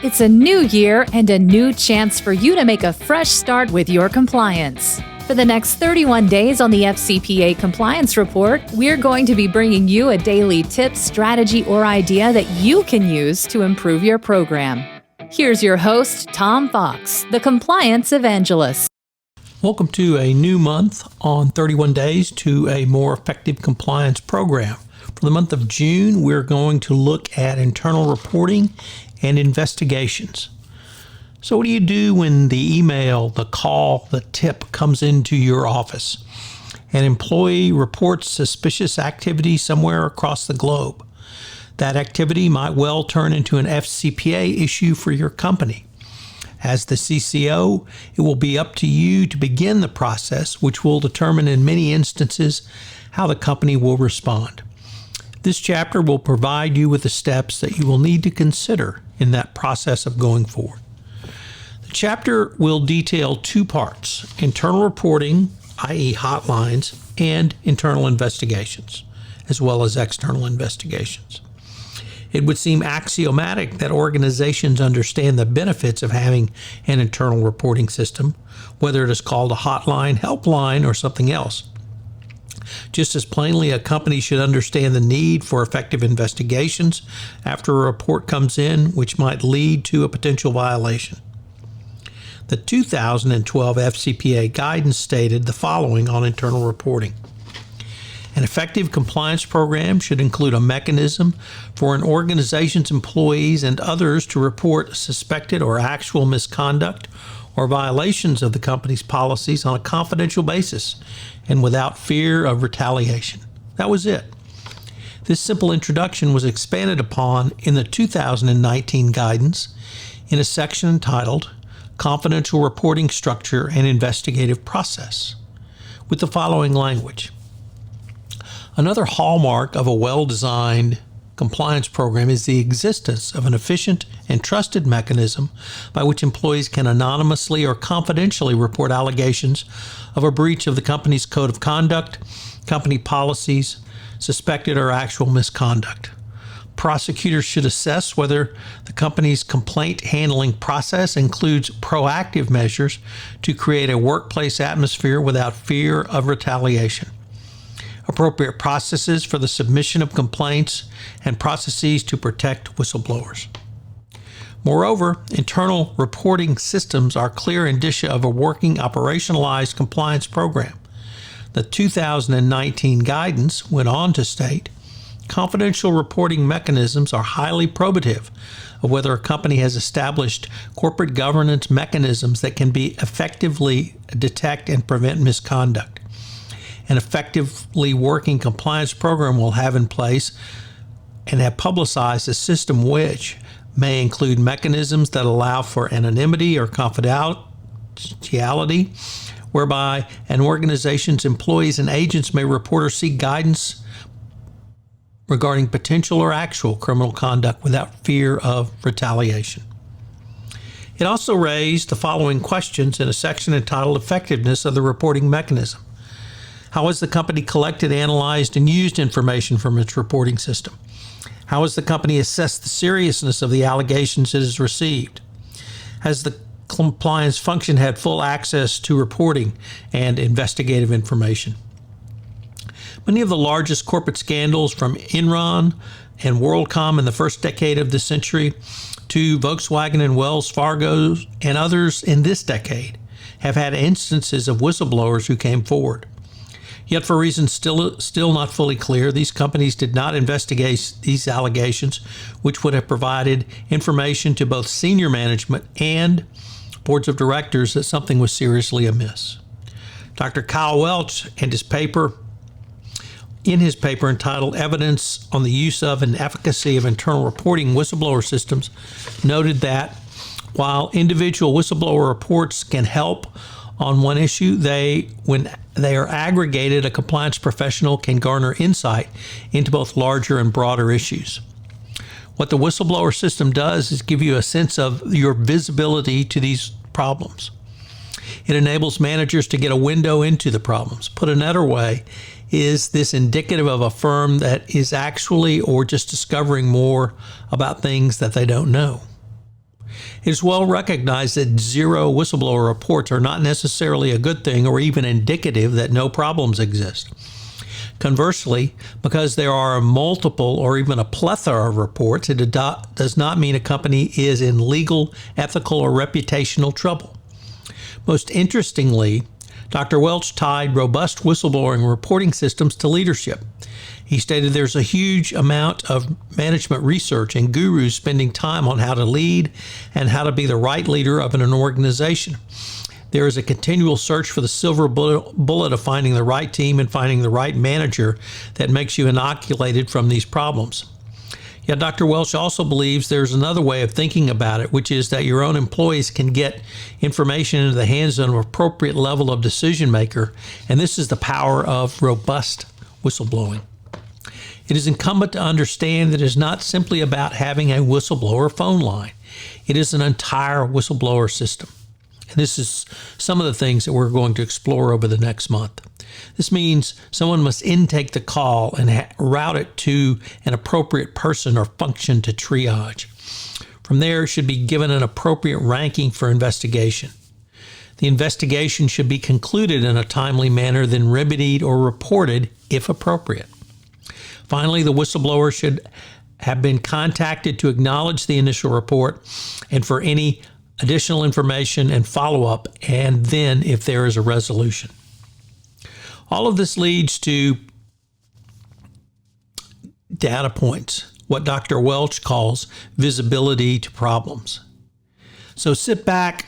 It's a new year and a new chance for you to make a fresh start with your compliance. For the next 31 days on the FCPA Compliance Report, we're going to be bringing you a daily tip, strategy, or idea that you can use to improve your program. Here's your host, Tom Fox, the Compliance Evangelist. Welcome to a new month on 31 Days to a More Effective Compliance Program. For the month of June, we're going to look at internal reporting and investigations. So what do you do when the email, the call, the tip comes into your office? An employee reports suspicious activity somewhere across the globe. That activity might well turn into an FCPA issue for your company. As the CCO, it will be up to you to begin the process, which will determine in many instances how the company will respond. This chapter will provide you with the steps that you will need to consider in that process of going forward. The chapter will detail two parts: internal reporting, i.e. hotlines, and internal investigations, as well as external investigations. It would seem axiomatic that organizations understand the benefits of having an internal reporting system, whether it is called a hotline, helpline, or something else. Just as plainly, a company should understand the need for effective investigations after a report comes in, which might lead to a potential violation. The 2012 FCPA guidance stated the following on internal reporting. An effective compliance program should include a mechanism for an organization's employees and others to report suspected or actual misconduct or violations of the company's policies on a confidential basis and without fear of retaliation. That was it. This simple introduction was expanded upon in the 2019 guidance in a section entitled Confidential Reporting Structure and Investigative Process, with the following language. Another hallmark of a well-designed compliance program is the existence of an efficient and trusted mechanism by which employees can anonymously or confidentially report allegations of a breach of the company's code of conduct, company policies, suspected or actual misconduct. Prosecutors should assess whether the company's complaint handling process includes proactive measures to create a workplace atmosphere without fear of retaliation, appropriate processes for the submission of complaints, and processes to protect whistleblowers. Moreover, internal reporting systems are clear indicia of a working, operationalized compliance program. The 2019 guidance went on to state, confidential reporting mechanisms are highly probative of whether a company has established corporate governance mechanisms that can be effectively detect and prevent misconduct. An effectively working compliance program will have in place and have publicized a system which may include mechanisms that allow for anonymity or confidentiality, whereby an organization's employees and agents may report or seek guidance regarding potential or actual criminal conduct without fear of retaliation. It also raised the following questions in a section entitled Effectiveness of the Reporting Mechanism. How has the company collected, analyzed, and used information from its reporting system? How has the company assessed the seriousness of the allegations it has received? Has the compliance function had full access to reporting and investigative information? Many of the largest corporate scandals, from Enron and WorldCom in the first decade of the century to Volkswagen and Wells Fargo and others in this decade, have had instances of whistleblowers who came forward. Yet for reasons still not fully clear, these companies did not investigate these allegations, which would have provided information to both senior management and boards of directors that something was seriously amiss. Dr. Kyle Welch in his paper entitled Evidence on the Use of and Efficacy of Internal Reporting Whistleblower Systems, noted that while individual whistleblower reports can help on one issue, when they are aggregated, a compliance professional can garner insight into both larger and broader issues. What the whistleblower system does is give you a sense of your visibility to these problems. It enables managers to get a window into the problems. Put another way, is this indicative of a firm that is actually or just discovering more about things that they don't know? It is well recognized that zero whistleblower reports are not necessarily a good thing or even indicative that no problems exist. Conversely, because there are multiple or even a plethora of reports, it does not mean a company is in legal, ethical, or reputational trouble. Most interestingly, Dr. Welch tied robust whistleblowing reporting systems to leadership. He stated there's a huge amount of management research and gurus spending time on how to lead and how to be the right leader of an organization. There is a continual search for the silver bullet of finding the right team and finding the right manager that makes you inoculated from these problems. Yet Dr. Welch also believes there's another way of thinking about it, which is that your own employees can get information into the hands of an appropriate level of decision maker, and this is the power of robust whistleblowing. It is incumbent to understand that it is not simply about having a whistleblower phone line. It is an entire whistleblower system. And this is some of the things that we're going to explore over the next month. This means someone must intake the call and route it to an appropriate person or function to triage. From there, it should be given an appropriate ranking for investigation. The investigation should be concluded in a timely manner, then remedied or reported if appropriate. Finally, the whistleblower should have been contacted to acknowledge the initial report and for any additional information and follow-up, and then if there is a resolution. All of this leads to data points, what Dr. Welch calls visibility to problems. So sit back,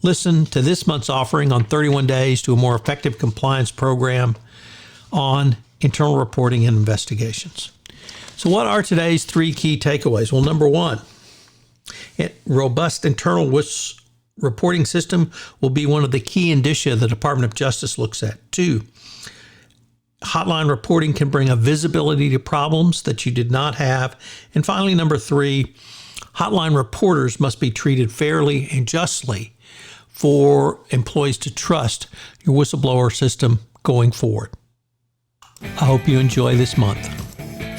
listen to this month's offering on 31 Days to a More Effective Compliance Program on internal reporting and investigations. So what are today's three key takeaways? Well, number one, a robust internal reporting system will be one of the key indicia the Department of Justice looks at. Two, hotline reporting can bring a visibility to problems that you did not have. And finally, number three, hotline reporters must be treated fairly and justly for employees to trust your whistleblower system going forward. I hope you enjoy this month.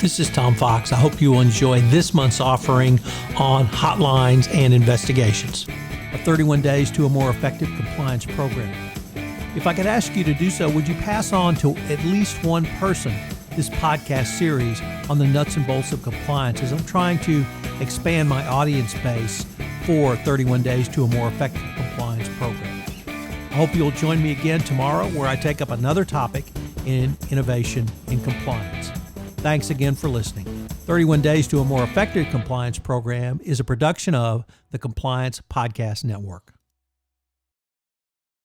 This is Tom Fox. I hope you will enjoy this month's offering on hotlines and investigations. 31 Days to a More Effective Compliance Program. If I could ask you to do so, would you pass on to at least one person this podcast series on the nuts and bolts of compliance, as I'm trying to expand my audience base for 31 Days to a More Effective Compliance Program. I hope you'll join me again tomorrow, where I take up another topic in innovation in compliance. Thanks again for listening. 31 Days to a More Effective Compliance Program is a production of the Compliance Podcast Network.